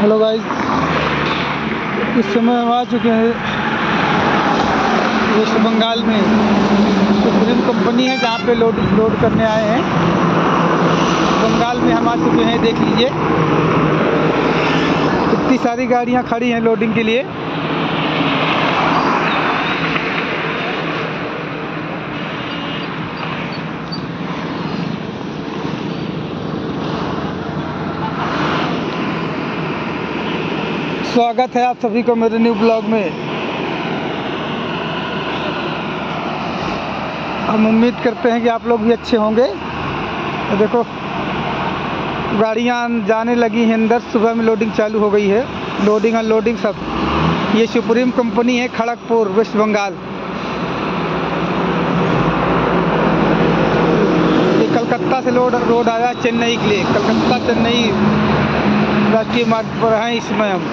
Hello guys, इस समय हम आ चुके हैं वेस्ट बंगाल में। सुप्रीम कंपनी है जहाँ पे लोड करने आए हैं। बंगाल में हम आ चुके हैं। देख लीजिए इतनी सारी गाड़ियाँ खड़ी हैं लोडिंग के लिए। स्वागत है आप सभी को मेरे न्यू ब्लॉग में। हम उम्मीद करते हैं कि आप लोग भी अच्छे होंगे। तो देखो गाड़ियाँ जाने लगी हैं अंदर। सुबह में लोडिंग चालू हो गई है। लोडिंग अनलोडिंग सब। ये सुप्रीम कंपनी है खड़गपुर, वेस्ट बंगाल। ये कलकत्ता से रोड आया चेन्नई के लिए। कलकत्ता चेन्नई राष्ट्रीय मार्ग पर हैं इस समय हम।